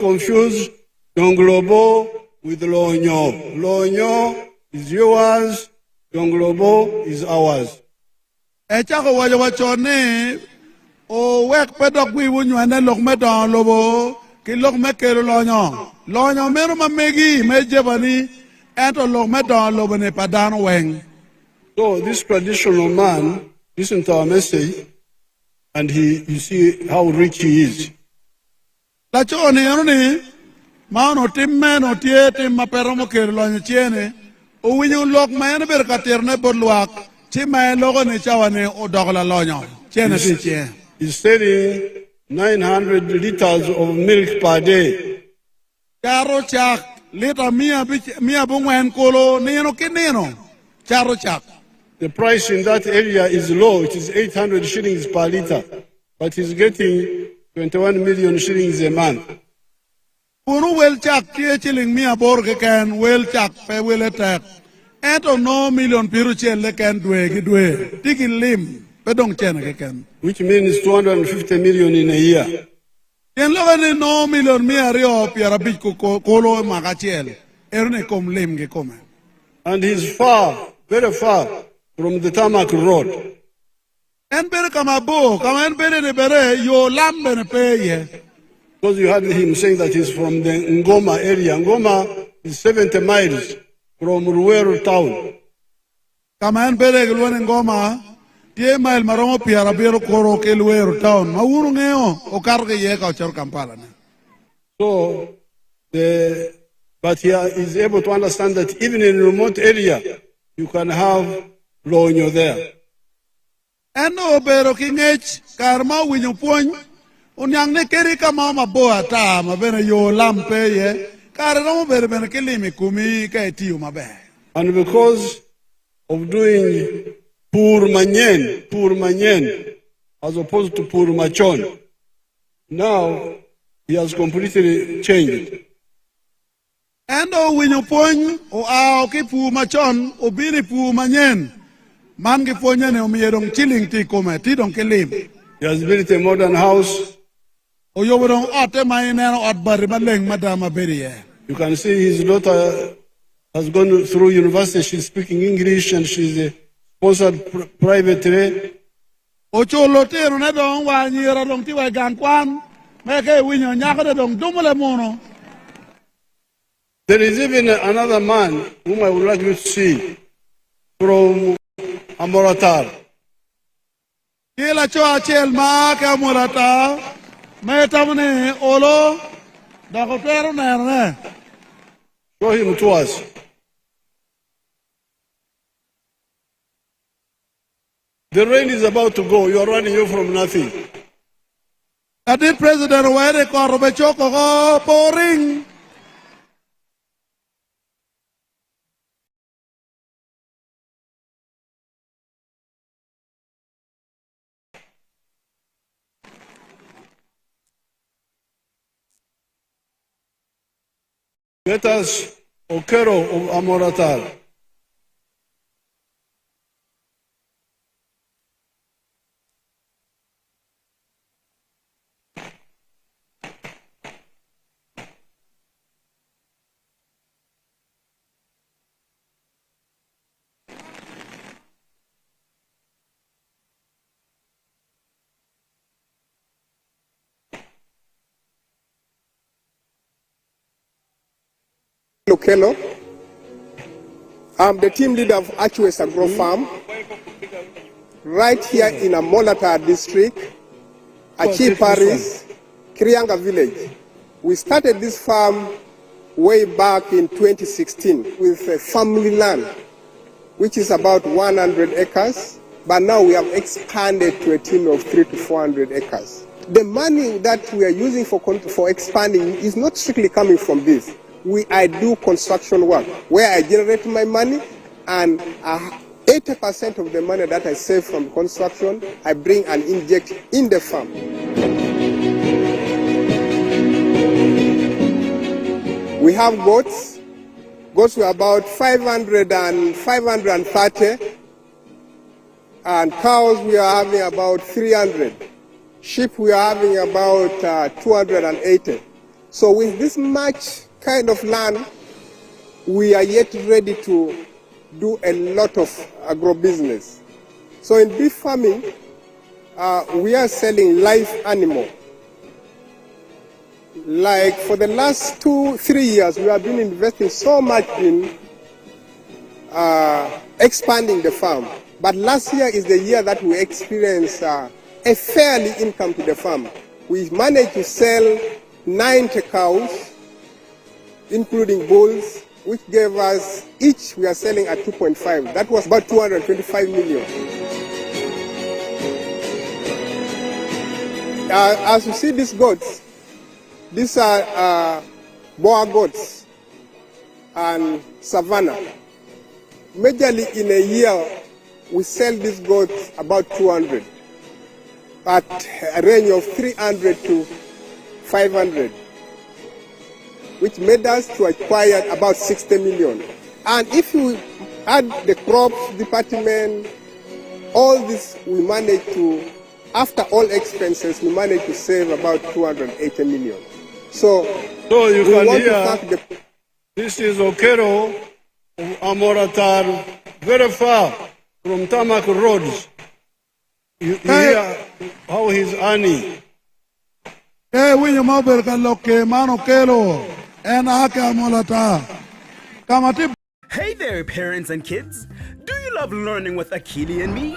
confuse Donglobo with Lonyo. Lonyo is yours, Donglobo is ours. Echako wachone o wek pedok wi wunyane lok medon lobo ki lok mekelo lonyo. Lonyo meru mamegi mejebani ento lok medon lobo ne padano weng. So this traditional man listened to our message, and you see how rich he is. La choni yoni mano timme no tie timma peromo kelo lonyo chiene o winyo lok mayane ber katerne bodluak chimme logo ne chawane o dogla lonyo chiene ti chie. He's selling 900 liters of milk per day. Charo chak lita mia bungwen kolo nino kinino. Charo chak. The price in that area is low. It is 800 shillings per liter, but he's getting 21 million shillings a month. Punu wel chak tie chilling mia bor ke ken wel chak pe wel etek. Ento no million piru chele ken dwe tiki lim pedong chene ke ken. Which means 250 million in a year. Yen loga ni no million mia rio piara bich kolo magachel. Erne kom lim ke come. And he's far, very far from the tarmac road. En bere kama en bere bere yo lambe ne peye. Because you heard him saying that he's from the Ngoma area. Ngoma is 70 miles from Ruweru town. Kama en bere gulwane Ngoma, tie mail maromo piara bero koro ke Ruweru town. Mauru ngeo o karge ye ka chor Kampala ne. So but he is able to understand that even in a remote area, you can have Lonyo there. Eno bero kingech karma winyo pony. Unyang ne keri kama maboa ta mabene yo lampe ye. Kare no bere bene kilimi kumi ka tiu mabe. And because of doing pur manyen, as opposed to pur machon, now he has completely changed. Endo winyo pony o ao ki pu machon o bini pu manyen. Man ki ponye ne umiyedong chilling ti kome ti dong kilim. He has built a modern house. O yobodong ote maineno ot bari maleng madama beriye. You can see his daughter has gone through university. She's speaking English and she's sponsored privately. O cholo tero ne dong wa nyira dong ti wa gankwan. Meke winyo nyaka de dong dumule mono. There is even another man whom I would like you to see from Amuratar. Kila choa chel ma ke Amurata. Metamne olo dakotero nerne. Show him to us. The rain is about to go. You are running away from nothing. Adit President Wede Korobe Choko pouring. Let us Okero of Amoratal. Lokelo. I'm the team leader of Achwes Agro Farm, right here in Amolata district, Achi Paris, Krianga village. We started this farm way back in 2016 with a family land, which is about 100 acres, but now we have expanded to a team of 300 to 400 acres. The money that we are using for expanding is not strictly coming from this. I do construction work where I generate my money, and 80% of the money that I save from construction, I bring and inject in the farm. We have goats. Goats were about 530, and cows we are having about 300. Sheep we are having about 280. So with this much kind of land, we are yet ready to do a lot of agribusiness. So in beef farming, we are selling live animal. Like for the last 2-3 years, we have been investing so much in expanding the farm. But last year is the year that we experienced a fairly income to the farm. We managed to sell 90 cows, including bulls, which gave us, each we are selling at 2.5. That was about 225 million. As you see these goats, these are Boer goats and Savannah. Majorly in a year, we sell these goats about 200, at a range of 300 to 500, which made us to acquire about 60 million. And if you add the crops department, all this we managed to, after all expenses, we managed to save about 280 million. So you we can want to hear, thank the... this is Okero of Amoratar, very far from Tamak roads. You hear how he's earning. Hey there, parents and kids. Do you love learning with Akili and me?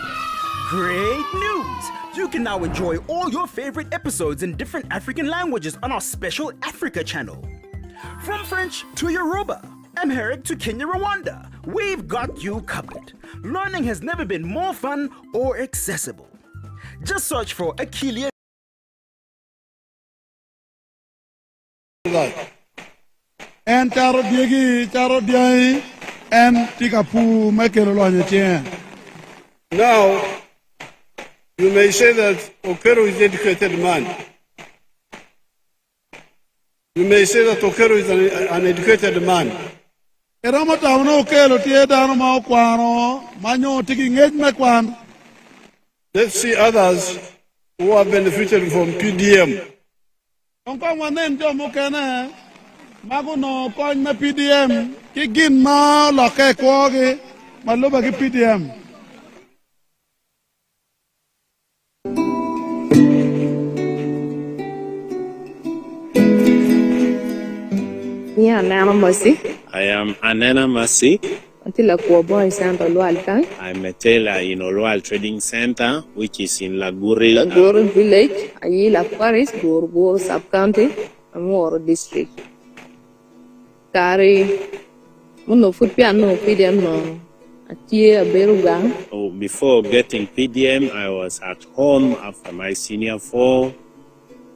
Great news! You can now enjoy all your favorite episodes in different African languages on our special Africa channel. From French to Yoruba, Amharic to Kenya, Rwanda, we've got you covered. Learning has never been more fun or accessible. Just search for Akili. And Charo Diagi, and Tikapu, Makerolanya. Now, you may say that Okero is an educated man. You may say that Okero is an educated man. Let's see others who have benefited from PDM. PDM, Kigin Ma, Loke Kwagi, Malubaki PDM. Yeah, Nana Mercy. I am Anena Mercy. Until a poor boy Santa Lualka. I'm a tailor in Oloal Trading Center, which is in Laguri. Laguri Village, Ayila Paris, Gorgo Sub-County, Amuru District. Kari, Muno food piano, PDM no. Atia Berugang. Oh, before getting PDM, I was at home after my senior 4.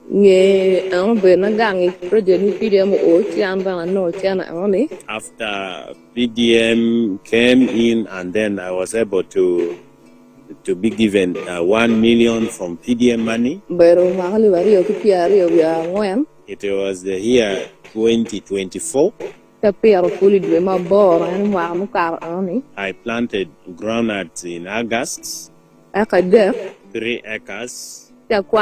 Nye Benagang project PDM o Tiamba no Tiana Army. After PDM came in, and then I was able to be given 1 million from PDM money. Beru Mahali Vario Kipiario Yang. It was the year 2024. Fully dream bore and Wamukar Army. I planted groundnuts in August. 3 acres. After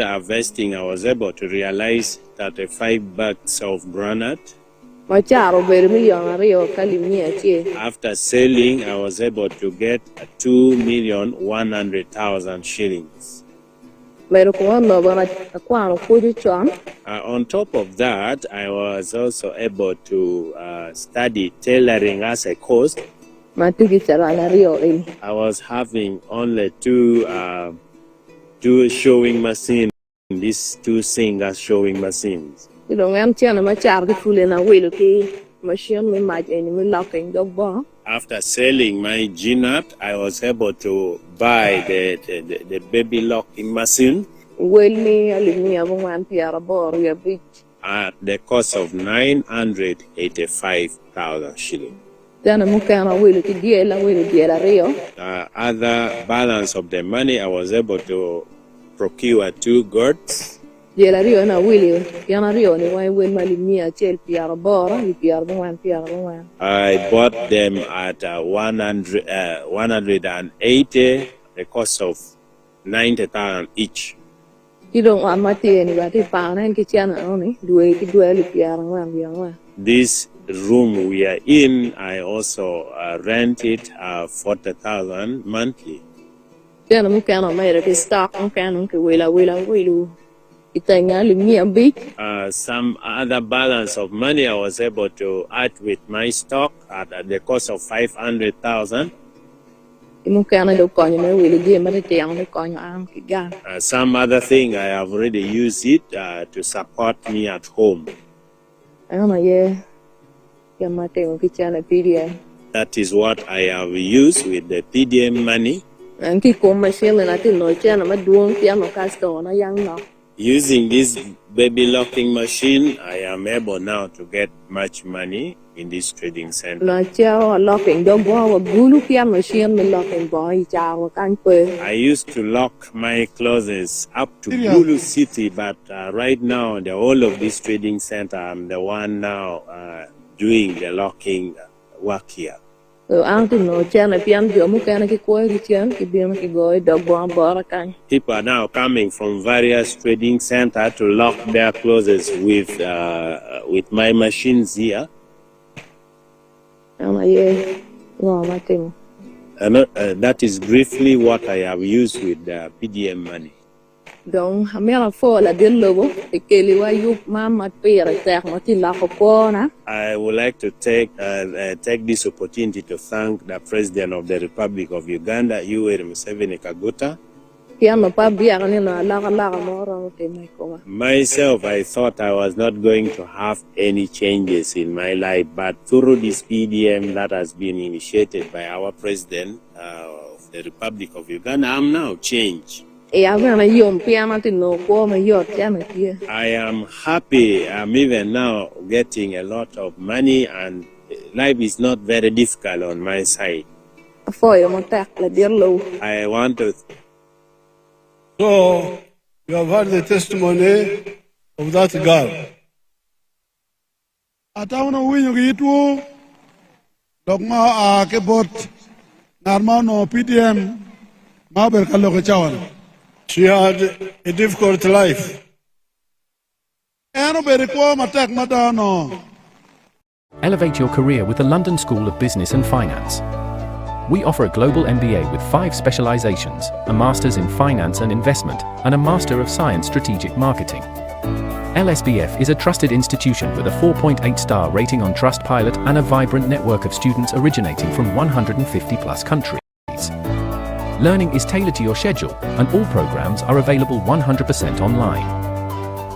harvesting, I was able to realize that 5 bags of granite. After selling, I was able to get 2,100,000 shillings. On top of that, I was also able to study tailoring as a course. I was having only two showing machines, these 2 singers showing machines. After selling my G-nut, I was able to buy the baby locking machine at the cost of 985,000 shillings. Other balance of the money, I was able to procure 2 goats. I bought them at 180, the cost of 90,000 each. Ki dong wa ma ti ni ba ti pa nan ki chen na ni duwe ki duwe li pia rang wa. This room we are in, I also rent it 40,000 monthly. Chen mu kan ma ra ki stock mu kan ki we lu. Itanya li mi ambik. Some other balance of money I was able to add with my stock at the cost of 500,000. Some other thing I have already used it to support me at home. That is what I have used with the PDM money. Using this baby locking machine, I am able now to get much money in this trading center. I used to lock my clothes up to Bulu City, but right now, the whole of this trading center, I'm the one now doing the locking work here. People are now coming from various trading centers to lock their clothes with my machines here. And that is briefly what I have used with the PDM money. I would like to take this opportunity to thank the President of the Republic of Uganda, Museveni Kaguta. Myself, I thought I was not going to have any changes in my life, but through this PDM that has been initiated by our President of the Republic of Uganda, I'm now changed. I am happy. I'm even now getting a lot of money, and life is not very difficult on my side. I want to. So, you have heard the testimony of that girl. She had a difficult life. Elevate your career with the London School of Business and Finance. We offer a global MBA with 5 specializations, a Master's in Finance and Investment, and a Master of Science Strategic Marketing. LSBF is a trusted institution with a 4.8-star rating on Trustpilot and a vibrant network of students originating from 150+ countries. Learning is tailored to your schedule, and all programs are available 100% online.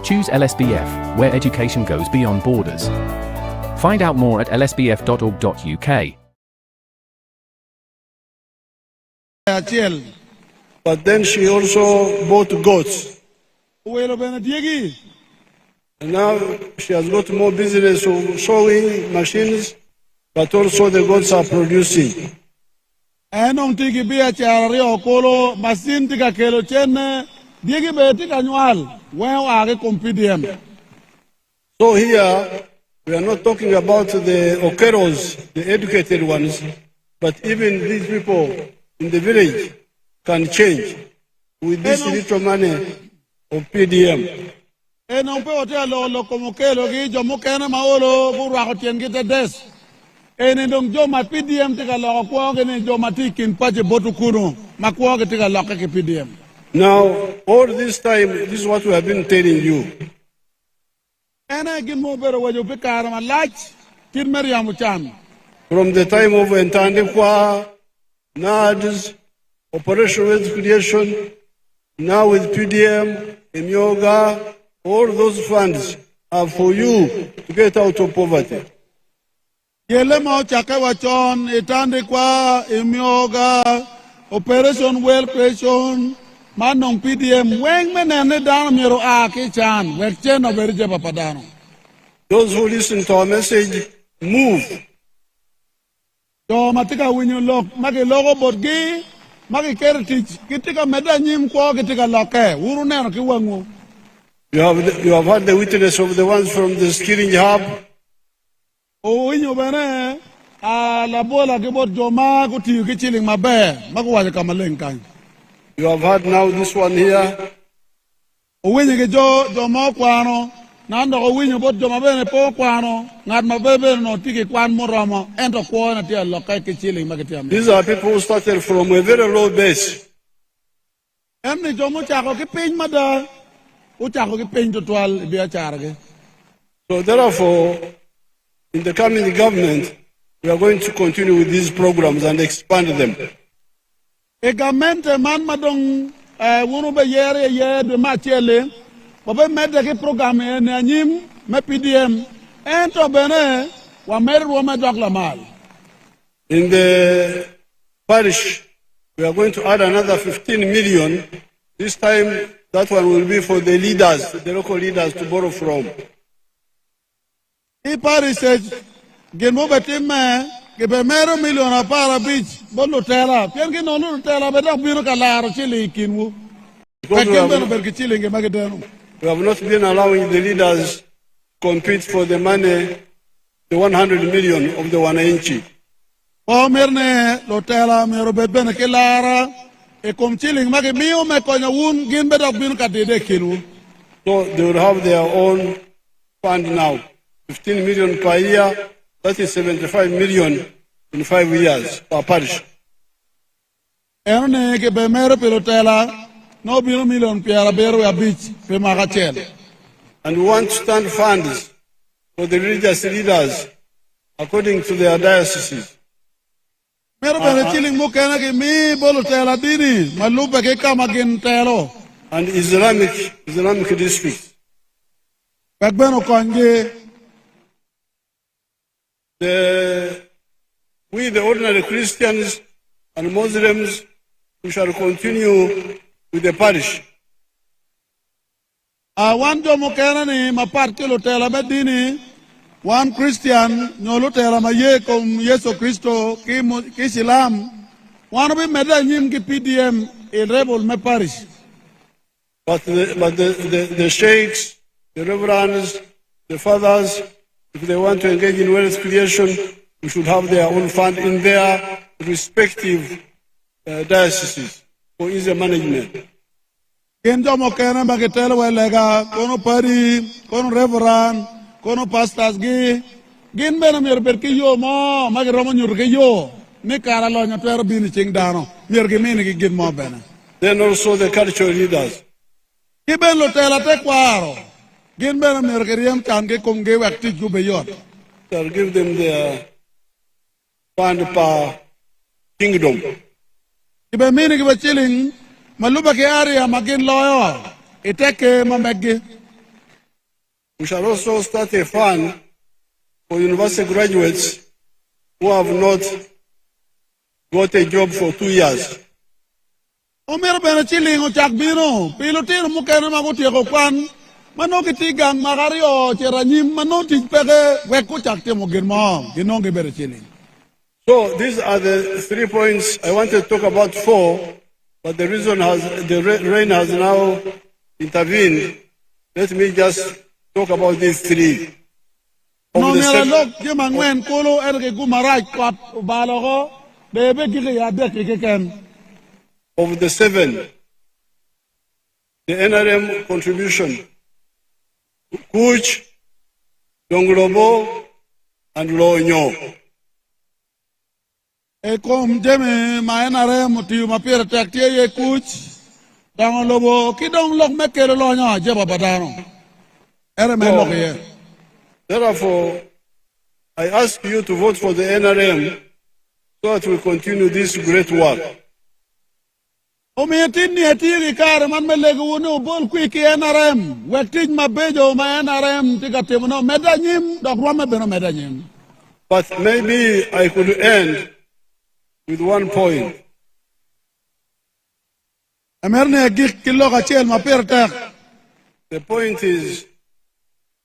Choose LSBF, where education goes beyond borders. Find out more at lsbf.org.uk. But then she also bought goats. And now she has got more business of sewing machines, but also the goats are producing. So here we are not talking about the Okeros, the educated ones, but even these people in the village can change with this little money of PDM. Now, all this time, this is what we have been telling you. From the time of Entandikwa, NADS, Operation Wealth Creation, now with PDM, Imyoga, all those funds are for you to get out of poverty. Operation Wealth Creation, Manong PDM, Those who listen to our message, move. You have had the witness of the ones from the skilling hub. You have had now this one here. Owinyo ke jo mo kwano. Nando owinyo bot jo mabene po kwano. Ngad mabebe no tiki kwan moromo. Ento kuona tia lokai ke chili magetiam. These are people who started from a very low base. Emni jo mo chako ke piny mada. Uchako ke piny total biya charge. So therefore, in the coming government, we are going to continue with these programs and expand them. E government man madong wunu be yere ye de machele. Bobe mede ke program e ne anyim me PDM. Ento bene wa meru wa medokla mal. In the parish, we are going to add another 15 million. This time, that one will be for the leaders, the local leaders to borrow from. I parish geno betime ke be mero million para beach bolu tela. Pien ke no tela be dak biro kala chili kinwu. Because We have not been allowing the leaders to compete for the money, the 100 million of the wananchi. O merne lotela mero bebene ke lara e kom chilling mage miyo me konya wun gin be dok bin katide kinu. So they will have their own fund now. 15 million per year, that is 75 million in 5 years per parish. Erne ke be mero pelotela no biro million piara bero ya beach pe magachel. And we want to stand funds for the religious leaders according to their dioceses. Mero bene chilling mo kana ke mi bolo tela dini malupe ke kama gin telo. And Islamic districts. Bagbeno konje We, the ordinary Christians and Muslims, we shall continue with the parish. One jomo kana ni maparti lo tela bedini. One Christian nyolo tela ma ye kom Yesu Kristo ki Islam. One be meda nyim ki PDM e rebel me parish. But the sheikhs, the reverends, the fathers, if they want to engage in wealth creation, we should have their own fund in their respective dioceses for easy management. Kenjo mo kana bagetelo welega kono pari kono reverend kono pastors gi gin bena mer berki yo mo magi romo nyur ke yo ni kara lo nyotero bini ching dano mer gi mini gi gin mo bena. Then also the cultural leaders. Ki ben lo tela te kwaro gin bena mer ke riem chan ke kum ge wakti ju be yot. Shall give them their fund per kingdom. Ki be mini gi be chilling maluba ke area magin loyo iteke mamegi. We shall also start a fund for university graduates who have not got a job for 2 years. Omer bena chilling o chak bino pilotin mo kana maguti ko kwan mano kitigang magario cheranyim mano tipege weku chak te mo girmo ginong bere chilling. So these are the 3 points. I wanted to talk about 4, but the rain has now intervened. Let me just talk about these 3. No mera lok jemangwen kolo erge gumaraj kwap balogo bebe kike ya dek ken. Of the 7, the NRM contribution, Kuch, Donglobo, and Lonyo. E kom jeme maenare mutiu mapira taktie ye kuch Donglobo ki dong lok mekere lonyo jeba badano. Ere men lok ye. Therefore, I ask you to vote for the NRM so that we continue this great work. O metin ni atiri kare man melego wono bol kwiki NRM wetij mabejo ma NRM tigatemono medanyim dok rome beno medanyim. But maybe I could end with 1 point. Amerne gik kilo gachel mapirta. The point is,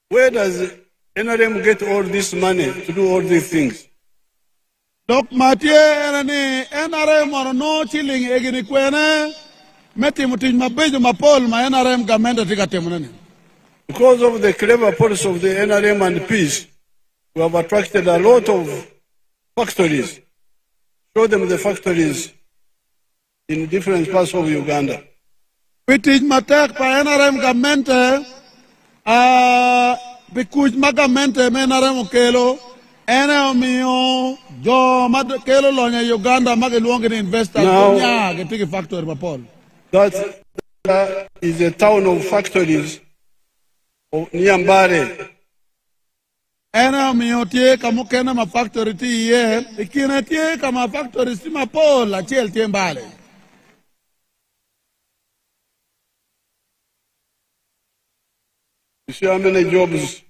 where does NRM get all this money to do all these things? Dok matie ni NRM or no chilling egini kwene meti mutin mabejo mapol ma NRM gamenda tigatemono. Because of the clever policy of the NRM and peace, we have attracted a lot of factories. Show them the factories in different parts of Uganda. Pitij matek pa NRM gamente bikuj magamente menarem okelo ene omiyo jo mad kelo lonya Uganda mageluonge ni investors nya getiki factory mapol. That is a town of factories of Niambare. Ene omiyo tie kamo kena ma factory ti ye ikine tie kama factory si mapol achiel tie mbale. You see how many jobs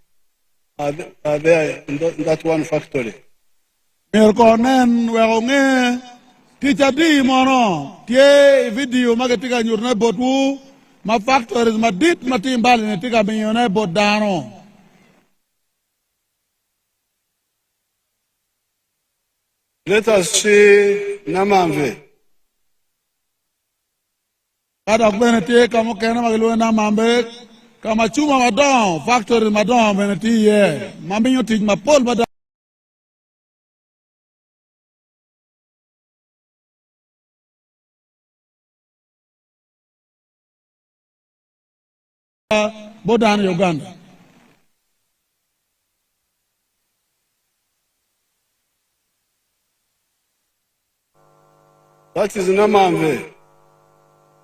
are there in that one factory? Merkonen weonge teacher di mono tie video magatika nyurne botu ma factories ma dit matimbali ne tika binyone bodano. Let us see Namamve. Kada kwene tie kamo kena magelu Namamve kama chuma madon factory madon beneti ye mambinyo tij mapol bada bodan Uganda. That is Namamve.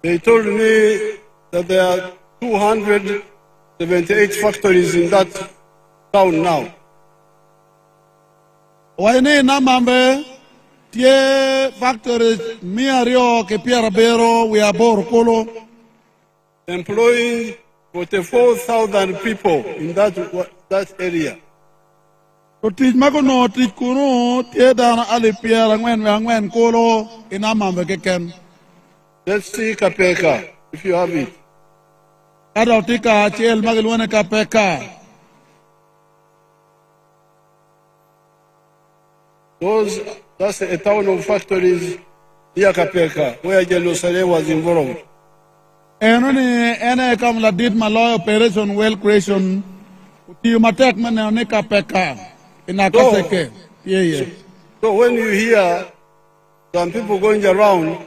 They told me that there are 278 factories in that town now. Waine Namamve tie factories miario ke piara bero we abor kolo Employing 44,000 people in that area. to tij mago no tij kuno tie dana ali piara ngwen kolo in Namamve keken. Let's see Kapeka, if you have it. Kada tika chiel magelwane kapeka. That's a town of factories near Kapeka, where Jerusalem was involved. Ene kam la dit malay operation well creation ti matek mane ne kapeka ina kaseke. Yeah. So when you hear some people going around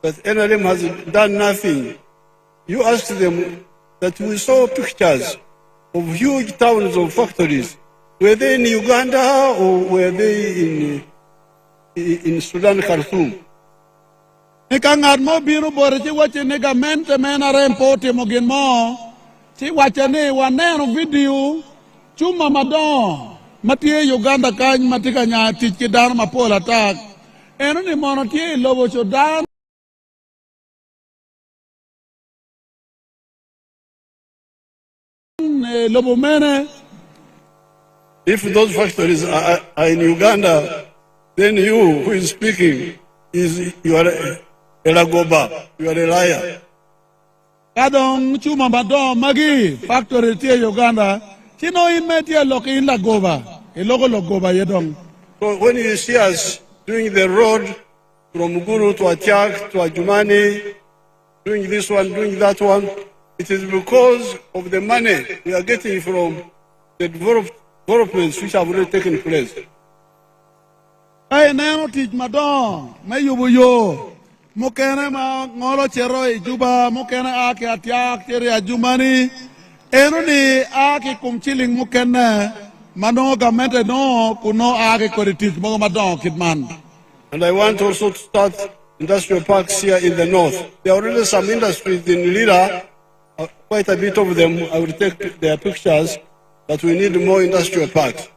that NRM has done nothing, you ask them that we saw pictures of huge towns of factories. Were they in Uganda or were they in Sudan, Khartoum? Nikangat mo biro bore ti wache nega mente mena rempote mo gin mo ti wache ne waneno video chuma madon matie Uganda kany matika nya tich kidan mapola tak eno ni mono tie lobo chodan lobo mene. If those factories are in Uganda, then you who is speaking you are a lagoba, you are a liar. Kadong chuma madon magi factory tie Uganda chino imetia loki in lagoba logoba yedong. So when you see us doing the road from Guru to Atiak to ADJUMANI, doing this one, doing that one, it is because of the money we are getting from the developments which have already taken place. Ay neno tij madon mayubu yo mukene ma ngolo chero Juba mukene aki Atiak tere ADJUMANI eno ni aki kumchiling mukene mano gamente no kuno aki koritij mo madon kidman. And I want also to start industrial parks here in the north. There are already some industries in Lira, quite a bit of them. I will take their pictures, but we need more industrial parks.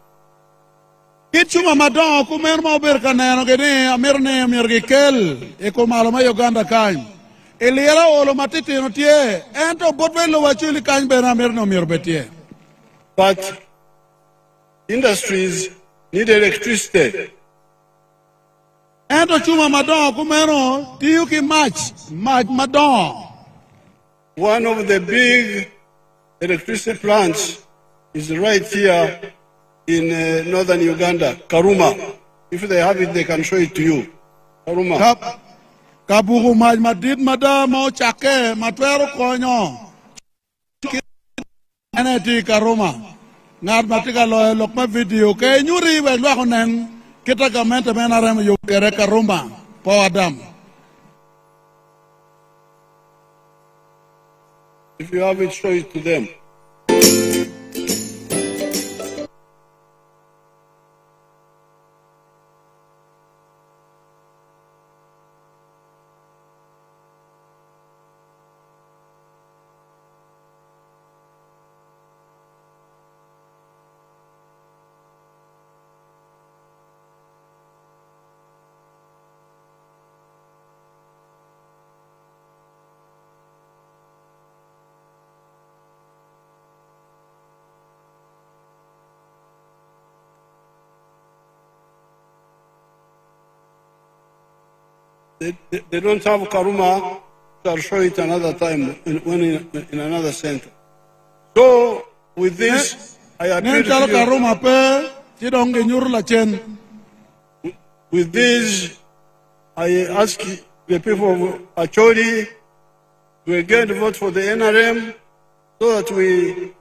Kichuma madon kumer mo berkaneno gene amerne amirgikel eko malama Uganda kany. Eliera olo matiti no tie ento botwe lo wachuli kany bena amerne amirbetie. But industries need electricity. Ento chuma madon kumero tiyuki match madon. One of the big electricity plants is right here in northern Uganda, Karuma. If they have it, they can show it to you. Karuma. Kabugu madid madamo chake matwero konyo. Eneti Karuma. Ngat matika lo lokma video ke nyuri we lo konen kita gamente menarem yo kere Karuma po Adam. If you have it, show it to them. They don't have Karuma, so I'll show it another time in another center. So with this, I appeal to you. With this, I ask the people of Acholi to again vote for the NRM so that we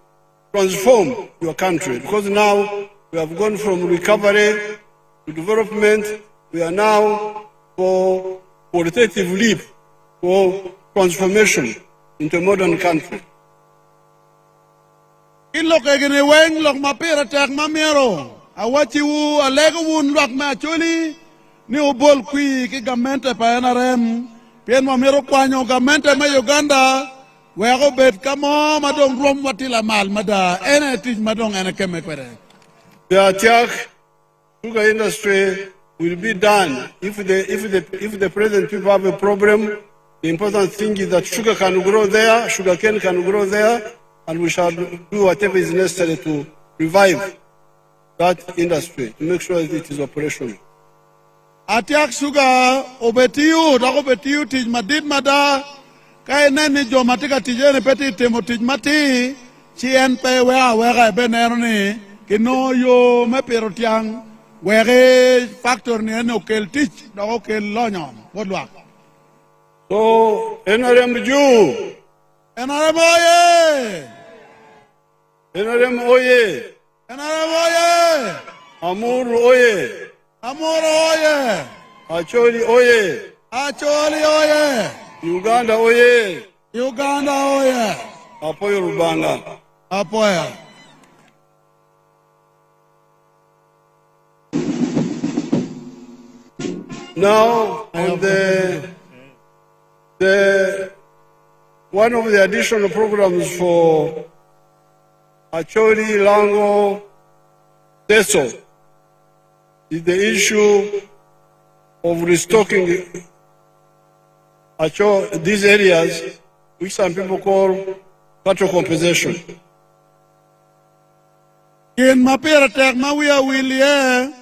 transform your country. Because now we have gone from recovery to development. We are now for qualitative leap for transformation into a modern country. Ilok egene weng lok mapira tak mamiero. Awachi wu alego wun lok ma chuli ni ubol kui ki gamente pa NRM. Pien mamiero kwanyo gamente ma Uganda. Wego bet kamo madong rom watila mal mada ene tij madong ene keme kwere. The attack sugar industry will be done if the present people have a problem. The important thing is that sugar can grow there, sugar cane can grow there, and we shall do whatever is necessary to revive that industry to make sure that it is operational. Atiak sugar obetiu tij madid mada kay neni jo matika tijene peti temo tij mati chien pe wega benerni kino yo me perotiang wege factor ni eno kel tich do kel lonyo bodwa. So NRM Jew, NRM oye, NRM oye, NRM oye, Amuru oye, Amuru oye, Acholi oye, Acholi oye, Uganda oye, Uganda oye, Apoyo Rubanga. Apoya. Now, on one of the additional programs for Acholi, Lango, Teso is the issue of restocking these areas, which some people call cattle compensation. In mapera tek mawia wilie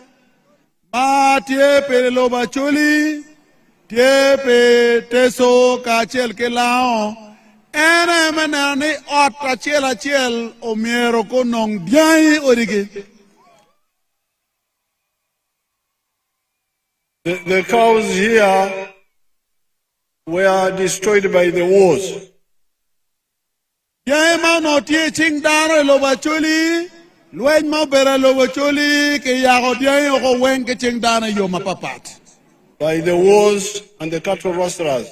ma tie pe loba chuli tie pe teso ka chel ke lao ene menani ot a chel o miero ko nong diai orige. The cows here were destroyed by the wars. Diai ma no tie ching daro loba chuli luen ma bera loba chuli ke yago diai o wen ke ching dana yo mapapat. By the wars and the cattle rustlers.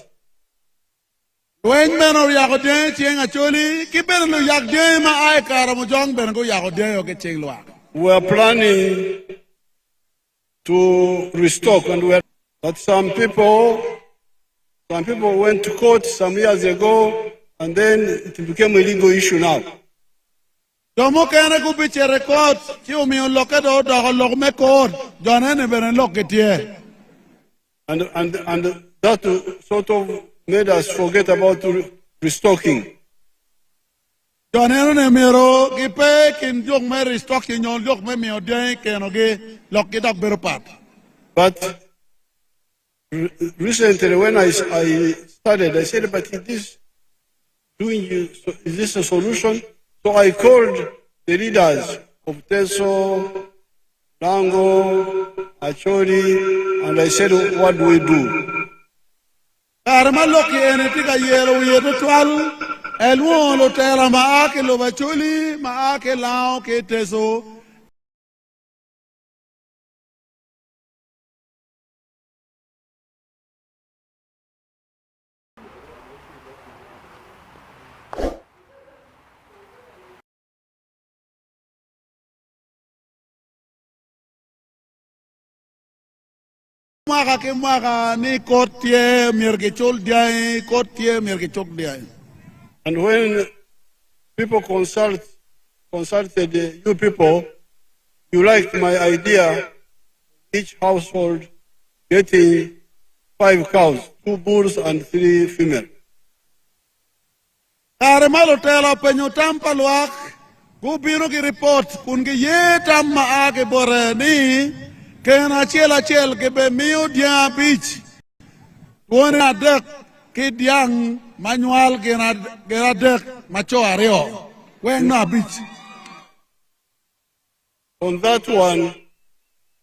When men of Yagodin, Ching Acholi, keep it no Yagdem, I Karamojong, Bengo Yagodin, or get Chingwa. We are planning to restock, but some people went to court some years ago, and then it became a legal issue now. Domo kana kupiche record, Chiumi on Locado, Dogme Court, John Enever and Locket. And that sort of made us forget about restocking. John Enemero, Gipe, in Jong Mary stocking your Jok Memi or Dank and Oge, lock it up very part. But recently, when I started, I said, but is this a solution? So I called the leaders of Teso, Lango, Acholi, and I said, what do we do? Armaloki and Tika Yellow Yetual, Elwon, Lotera, Maake, Lovachuli, Maake, Lao, Keteso. Maka ke maka ni kotie mirge chol diai kotie mirge chok diai. And when people consulted you people, you liked my idea, each household getting 5 cows, 2 bulls and 3 female. Kare malo tela penyo tampa luak, biro ki report kungi ye tamma ake bore ni, kena chel ke be miu dia beach. Wona dek ki diang manual kena dek macho areo. When na beach. On that one,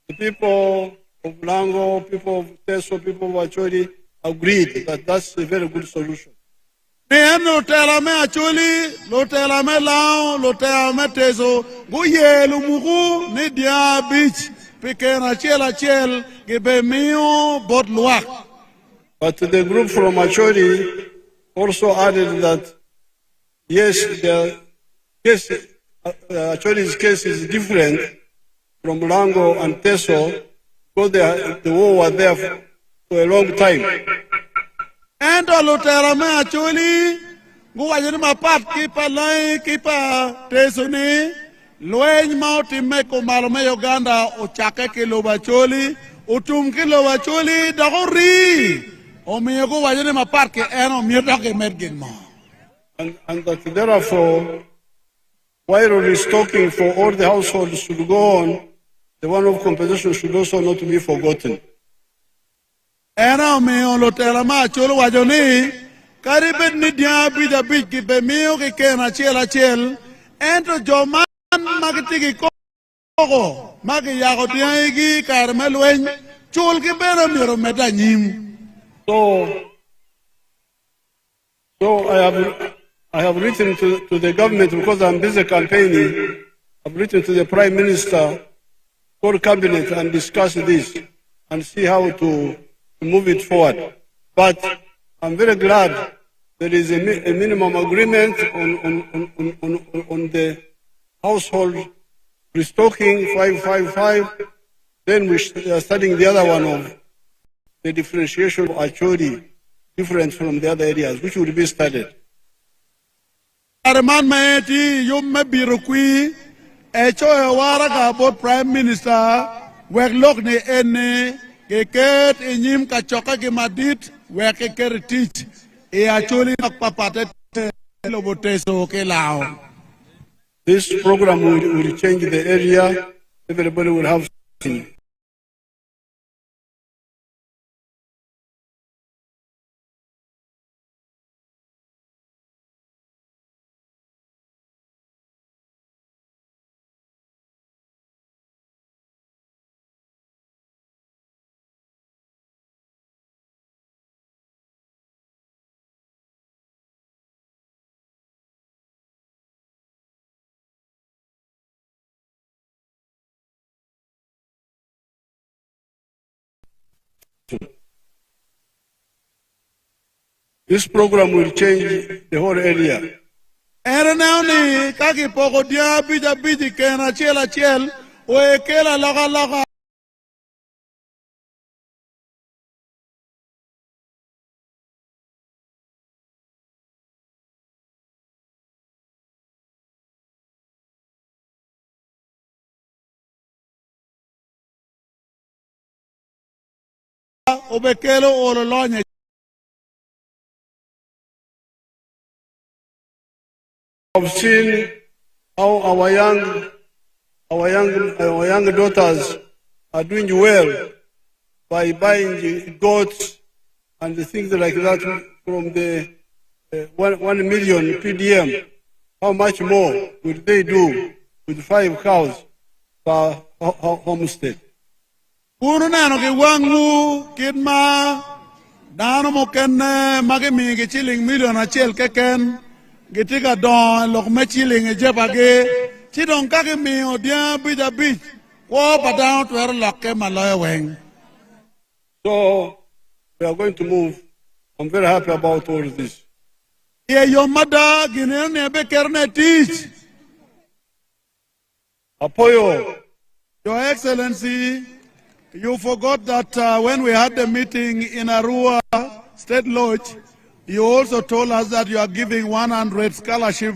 the people of Lango, people of Teso, people of Acholi agreed that that's a very good solution. Lo tela me Acholi, lo tela me Lao, lo tela me Teso, buye lumugu ni dia beach, pikena chel, gibe miu bot luak. But the group from Acholi also added that, yes, the case, Acholi's case is different from Lango and Teso because the war was there for a long time. And all tell me Acholi, go ahead my part keeper line keeper Tesoni, Loen Mount Meko Malome Uganda, Ochaka Kilo Bacholi, Utum Kilo Bacholi, Dagori, O me go ahead my park and on Miraki Medgin. And that therefore, while restocking for all the households should go on, the one of compensation should also not be forgotten. Ena me on lotela ma cholo wajoni karibet ni dia bida bit ki be mio ke kena chel ento joman magitigi ko magi yago dia gi karmelwen chul ki bera miro meta nyim. So I have written to the government because I'm busy campaigning. I've written to the Prime Minister, call cabinet and discuss this and see how to move it forward. But I'm very glad there is a minimum agreement on the household restocking 555. Then we are studying the other one of the differentiation of Acholi, different from the other areas, which will be studied. Arman maeti yum me birukui echo waraga bot Prime Minister wek lok ni ene keket inyim kachoka ki madit wek keker teach e Acholi nakpapate loboteso ke lao. This program will change the area. Everybody will have something. This program will change the whole area. Ere now ni kaki poko dia bija biji kena chel o ekela laga obekelo ololonye. I've seen how our young daughters are doing well by buying goats and things like that from the 1 million PDM. How much more would they do with 5 cows per homestead? Puro nano ke wangu kidma dano mo ken mage mi ke chiling million achel keken gitika don lok me chiling e jebage chidon kake mi odia bija bich wo padao twer lokke maloy weng. So we are going to move. I'm very happy about all this. Ye your mother gine ne be kerne teach. Apoyo, Your Excellency, You forgot that when we had the meeting in Arua State Lodge, you also told us that you are giving 100 scholarship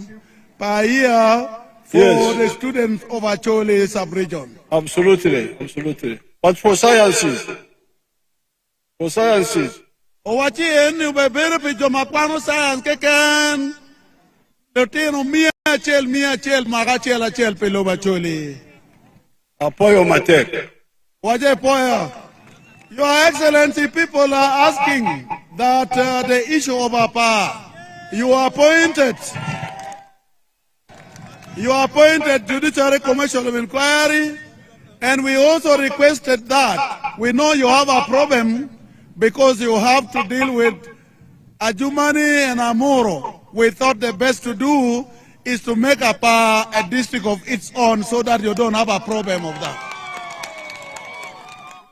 per year for the students of Acholi sub-region. Absolutely, absolutely. But for sciences. Owachi enu bebere pijo makwano science keken. Lotino mia chel magachel pelo Acholi. Apoyo Matek. Waje poya. Your Excellency, people are asking that the issue of APA, you appointed Judiciary Commission of Inquiry, and we also requested that. We know you have a problem because you have to deal with ADJUMANI and Amuru. We thought the best to do is to make APA a district of its own so that you don't have a problem of that.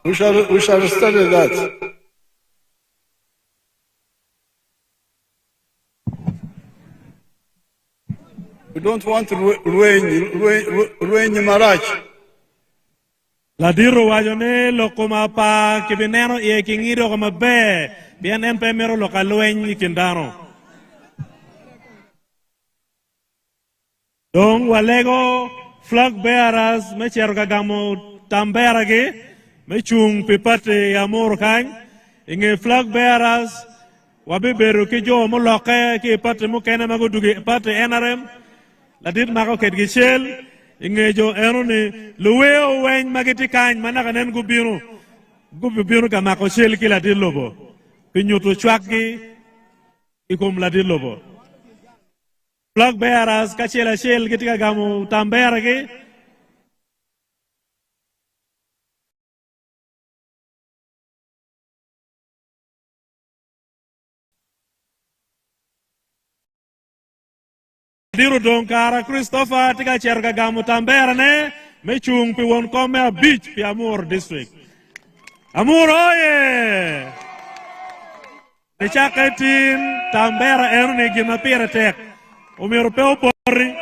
We shall study that. We don't want to ruin Marach. La diro wajone lo kuma pa kibinero e kingiro kuma be bien empemero lo kaluen ikindano. Dong walego flag bearers me cherga gamo tamberage me chung pipate Amuru kany inge flag bearers wabiberu ki jo mo loke ki pate mo kene mago dugi pate NRM la dit mago ket gi shel inge jo erone luwe wen magiti kany manaka nen gubiru ka mako shel ki la dit lobo pinyuto chwak gi ikum la dit lobo flag bearers ka shel gitika gamu tamberage Diru Donkara Christopher tika cherga gamu tambera ne mechung pi won kome beach pi Amuru district. Amuru oye! Nechakatin tambera erune gima pira tek. Umiru peo porri.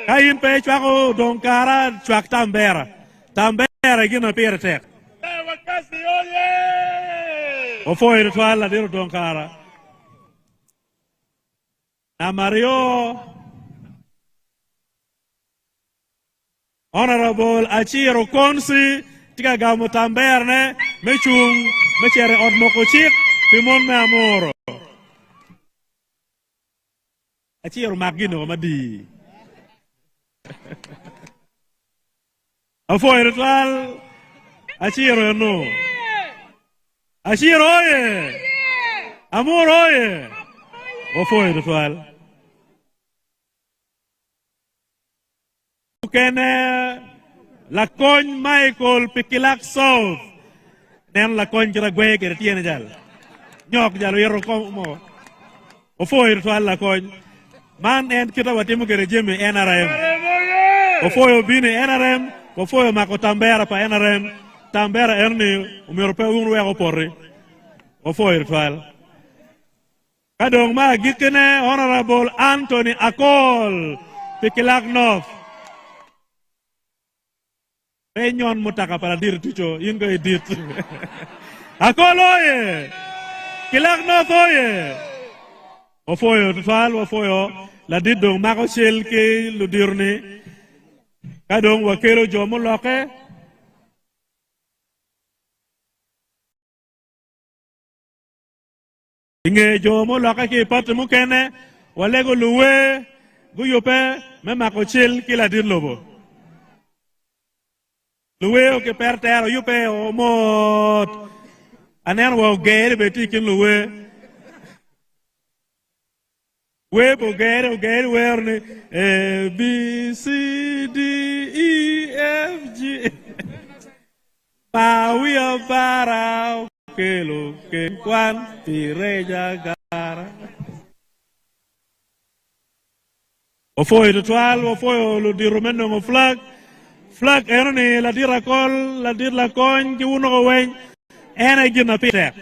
Kain pe chwako Donkara chwak tambera. Tambera gima pira tek. Ofo irituala diru Donkara. Na Mario Honorable Achiro Konsi tika gamu tamberne mechung mechere odmoko chik pimon me Amuru Achiro magino madi Afo iritual Achiro no Achiro oye Amuru oye Ofo iritual Kene la coñ Michael Pikilak South nen la coñ kira gwe kira tiene jal nyok jalo yero mo ofo irtual la coñ man en kita watimu kere jeme NRM ofo yo bine NRM ofo yo mako tambera pa NRM tambera erni umero pe unwe ko porri ofo irtual kadong ma gikene Honorable Anthony Akol Pikilak North Penyon mutaka para dir tucho ingo edit. Akoloye. Kilak no toye. Ofoyo tfal ofoyo la didong mako shel ke ludirni. Kadong wakero jomo loke. Inge jomo loke ki pat mukene walego luwe guyope me mako shel ke la dir lobo. Luwe ke pertero yupe o mot anen wo gere beti kin luwe we bo gere werne B C D E F G pa wi para ke lo ke kwan tireja gara o foi de toile o foi lo di romeno mo flag erone la dir la coñ ki uno ko wen ene gina pite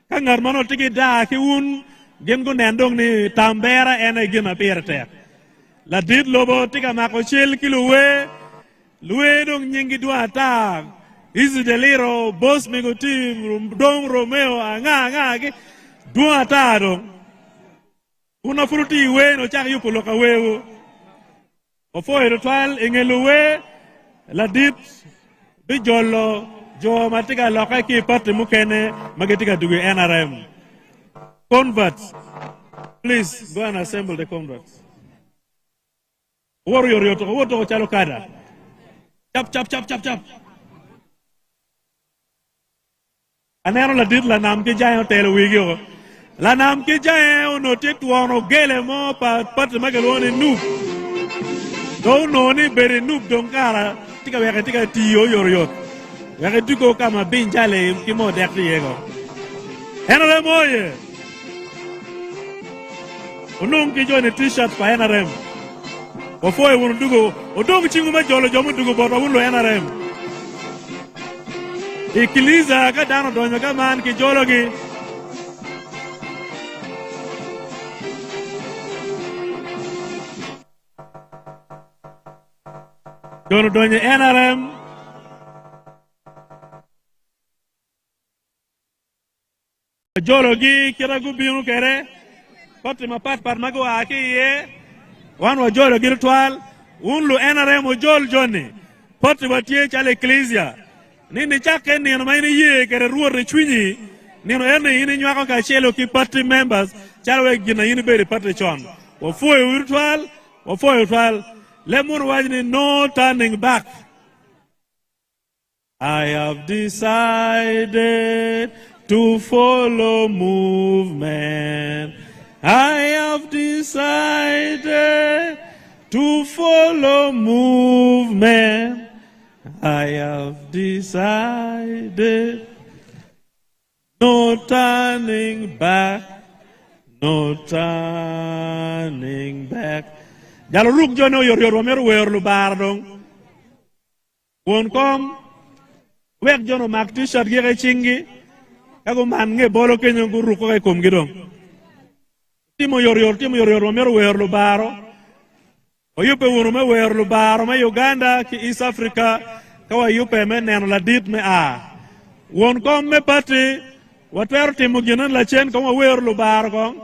kangar mano tigi da ki un gen go nendong ni tambera ene gina pite la dir lobo tiga mako chel ki luwe dong nyingi dua ta Easy Deliro, Boss Migo Team, Don Romeo, Anga, Duatado. Una frutti we no chak yupo loka wewo. Ofo erotwal ingeluwe la dit bijolo jo matika loka ki party mukene magetika dugu NRM. Converts, please go and assemble the converts. Warrior yoto, woto chalo kada. Chap. Anero la dit la nam ki jayo tele wigyo. La nam ki jayo no tituano gele mo pa party magelone noob. Don't know ni bere noob donkara tika weke tika tiyo yoriyot. Weke tuko kama binjale kimo dekri yego. NRM oye. Unong ki join t-shirt pa NRM. Ofoye wunu dugo. Odong chingu ma jolo jomu dugo bota wulo NRM. Ikiliza ka dano donyo ka man ki jolo gi. Dono donyo NRM. Jolo gi kira gubiunu kere. Pati mapat mago aki ye. Wan wa jolo gi ritual. Unlu NRM o jol joni. Pati watie chale ecclesia. Nini chake ni no maini ye kere ruore chwinyi. Nino ene ini nywako ka chelo ki party members. Chalwe gina ini beri party chon. Wafuwe ritual. Lemon wajini no turning back. I have decided to follow movement. I have decided to follow movement. I have decided no turning back. No turning back. Jalo ruk jono yor wameru wer lu bardong. Won kom wek jono mak t-shirt gi chingi. Kago man nge bolo kenyo gu ruko kay kom gidong. Timo yor wameru wer lu baro. Oyupe wunu me wer lu baro me Uganda ki East Africa kawa yupe me neno la dit me a. Won kom me pati water timo ginan la chen kama wer lu baro kong.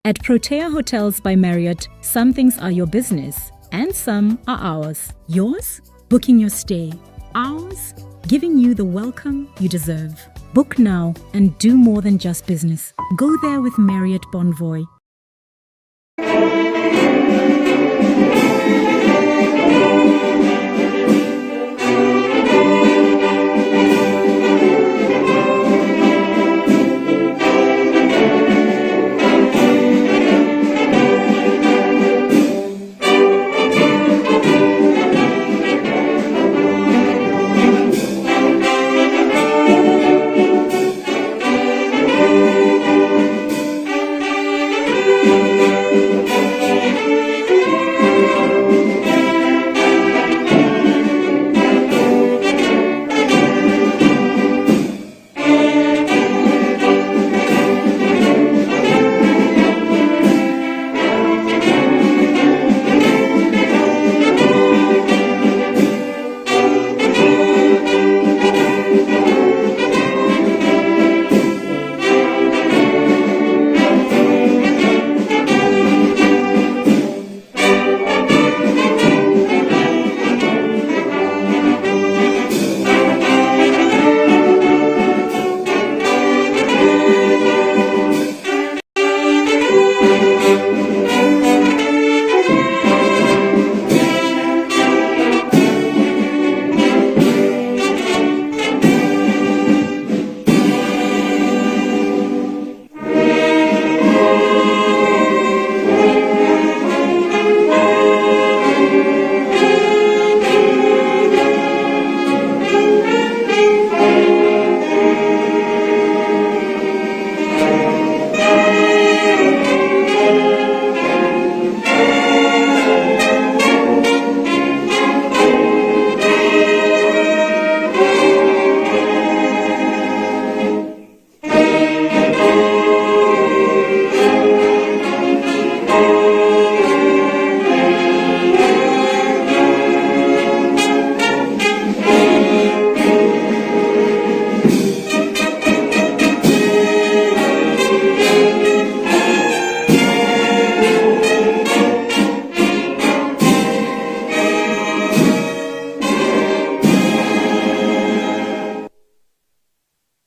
At Protea Hotels by Marriott, some things are your business and some are ours. Yours? Booking your stay. Ours? Giving you the welcome you deserve. Book now and do more than just business. Go there with Marriott Bonvoy.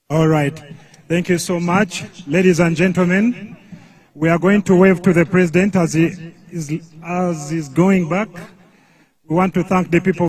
All right. Thank you so much. Ladies and gentlemen, we are going to wave to the president as he is going back. We want to thank the people